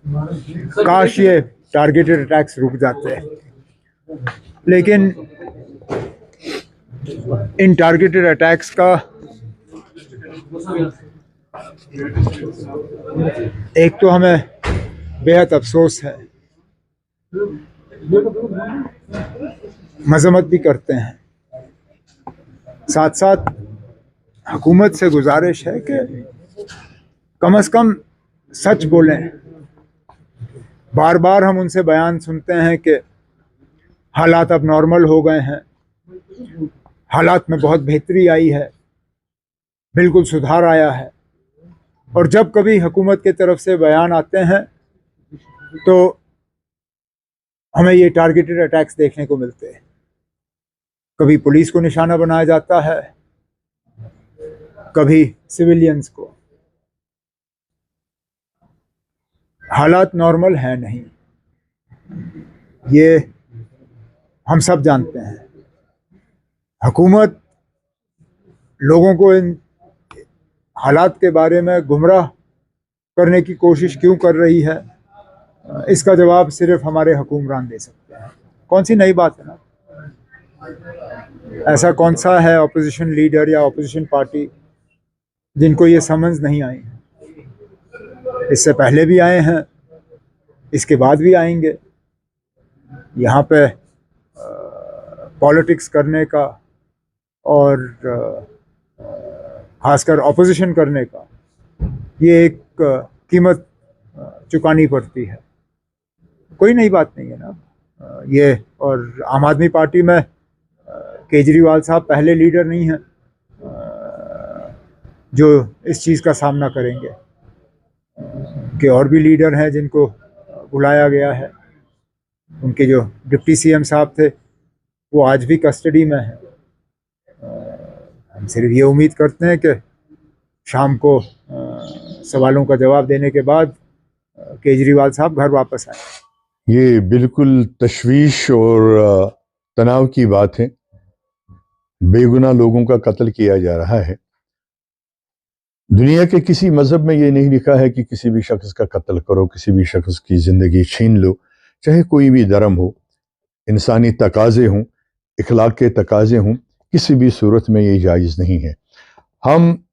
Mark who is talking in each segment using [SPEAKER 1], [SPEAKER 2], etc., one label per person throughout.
[SPEAKER 1] काश ये targeted attacks रुक जाते हैं, लेकिन इन टारगेटेड अटैक्स का एक तो हमें बेहद अफसोस है, मजम्मत भी करते हैं, साथ साथ हुकूमत से गुजारिश है कि कम से कम सच बोलें। बार बार हम उनसे बयान सुनते हैं कि हालात अब नॉर्मल हो गए हैं, हालात में बहुत बेहतरी आई है, बिल्कुल सुधार आया है। और जब कभी हुकूमत की तरफ से बयान आते हैं तो हमें ये टारगेटेड अटैक्स देखने को मिलते हैं। कभी पुलिस को निशाना बनाया जाता है, कभी सिविलियंस को। हालात नॉर्मल हैं नहीं, ये हम सब जानते हैं। हुकूमत लोगों को इन हालात के बारे में गुमराह करने की कोशिश क्यों कर रही है, इसका जवाब सिर्फ हमारे हुक्मरान दे सकते हैं। कौन सी नई बात है ना, ऐसा कौन सा है अपोजिशन लीडर या अपोजिशन पार्टी जिनको ये समझ नहीं आई है। इससे पहले भी आए हैं, इसके बाद भी आएंगे। यहाँ पे पॉलिटिक्स करने का और खासकर अपोजिशन करने का ये एक कीमत चुकानी पड़ती है। कोई नई बात नहीं है ना ये। और आम आदमी पार्टी में केजरीवाल साहब पहले लीडर नहीं हैं जो इस चीज़ का सामना करेंगे, कि और भी लीडर हैं जिनको बुलाया गया है। उनके जो डिप्टी सीएम साहब थे वो आज भी कस्टडी में हैं। हम सिर्फ ये उम्मीद करते हैं कि शाम को सवालों का जवाब देने के बाद केजरीवाल साहब घर वापस आए।
[SPEAKER 2] ये बिल्कुल तशवीश और तनाव की बात है। बेगुनाह लोगों का कत्ल किया जा रहा है। दुनिया के किसी मजहब में ये नहीं लिखा है कि किसी भी शख्स का कत्ल करो, किसी भी शख्स की ज़िंदगी छीन लो, चाहे कोई भी धर्म हो। इंसानी तकाजे हों, इखलाक के तकाजे हों, किसी भी सूरत में ये जायज़ नहीं है। हम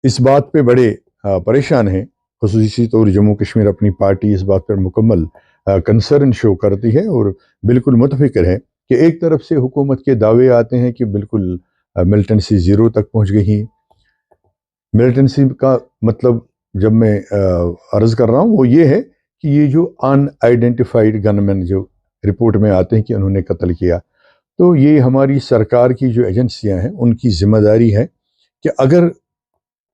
[SPEAKER 2] इस बात पे बड़े परेशान हैं, खुसूसी तौर जम्मू कश्मीर अपनी पार्टी इस बात पर मुकम्मल कंसर्न शो करती है और बिल्कुल मुतफिक्र है कि एक तरफ से हुकूमत के दावे आते हैं कि बिल्कुल मिलिटेंसी ज़ीरो तक पहुँच गई है। मिलिटेंसी का मतलब जब मैं अर्ज़ कर रहा हूँ वो ये है कि ये जो अनआइडेंटिफाइड गनमैन जो रिपोर्ट में आते हैं कि उन्होंने कत्ल किया, तो ये हमारी सरकार की जो एजेंसियां हैं उनकी जिम्मेदारी है कि अगर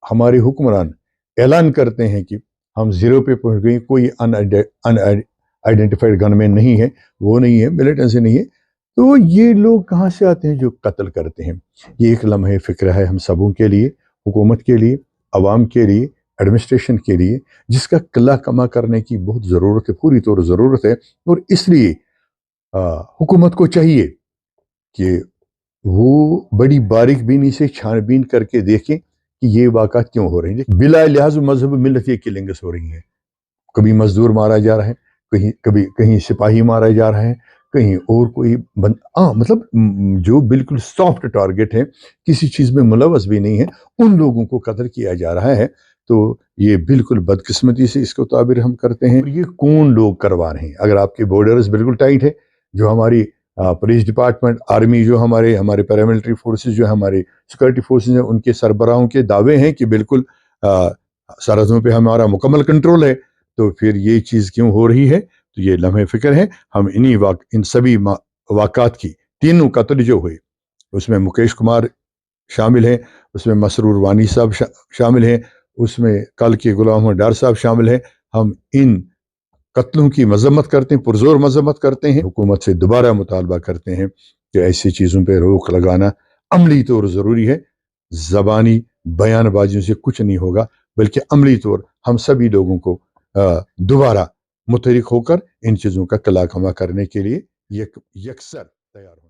[SPEAKER 2] हमारे हुक्मरान ऐलान करते हैं कि हम ज़ीरो पे पहुँच गए, कोई अनआइडेंटिफाइड गनमैन नहीं है, वो नहीं है, मिलिटेंसी नहीं है, तो ये लोग कहाँ से आते हैं जो कत्ल करते हैं। ये एक लम्हे फ़िक्र है हम सबों के लिए, हुकूमत के लिए, अवाम के लिए, एडमिनिस्ट्रेशन के लिए, जिसका किला कमा करने की बहुत ज़रूरत है, पूरी तौर ज़रूरत है। और इसलिए हुकूमत को चाहिए कि वो बड़ी बारीक बीनी से छानबीन करके देखें कि ये वाक़ात क्यों हो रही हैं। बिला लिहाज मजहब मिलत ये किलिंग्स हो रही हैं। कभी मजदूर मारा जा रहा है, कहीं सिपाही मारा जा रहा है, कहीं और कोई मतलब जो बिल्कुल सॉफ्ट टारगेट है, किसी चीज़ में मुलवस भी नहीं है, उन लोगों को कत्ल किया जा रहा है। तो ये बिल्कुल बदकिस्मती से इसको ताबिर हम करते हैं। ये कौन लोग करवा रहे हैं? अगर आपके बॉर्डर्स बिल्कुल टाइट है, जो हमारी पुलिस डिपार्टमेंट, आर्मी, जो हमारे पैरामिलिट्री फोर्सेस, जो हमारे सिक्योरिटी फोर्सेस हैं, उनके सरबराहों के दावे हैं कि बिल्कुल सरहदों पे हमारा मुकम्मल कंट्रोल है, तो फिर ये चीज़ क्यों हो रही है? तो ये लम्हे फ़िक्र है। हम इन सभी वाक़ात की, तीनों कत्ल जो हुए उसमें मुकेश कुमार शामिल हैं, उसमें मसरूर वानी साहब शामिल हैं, उसमें कल के गुलाम डार साहब शामिल हैं। हम इन कत्लों की मजम्मत करते हैं, पुरजोर मजम्मत करते हैं। हुकूमत से दोबारा मुतालबा करते हैं कि ऐसी चीज़ों पर रोक लगाना अमली तौर ज़रूरी है। ज़बानी बयानबाजियों से कुछ नहीं होगा, बल्कि अमली तौर हम सभी लोगों को दोबारा मुतहरिक होकर इन चीज़ों का किला कमा करने के लिए यकसर तैयार हो।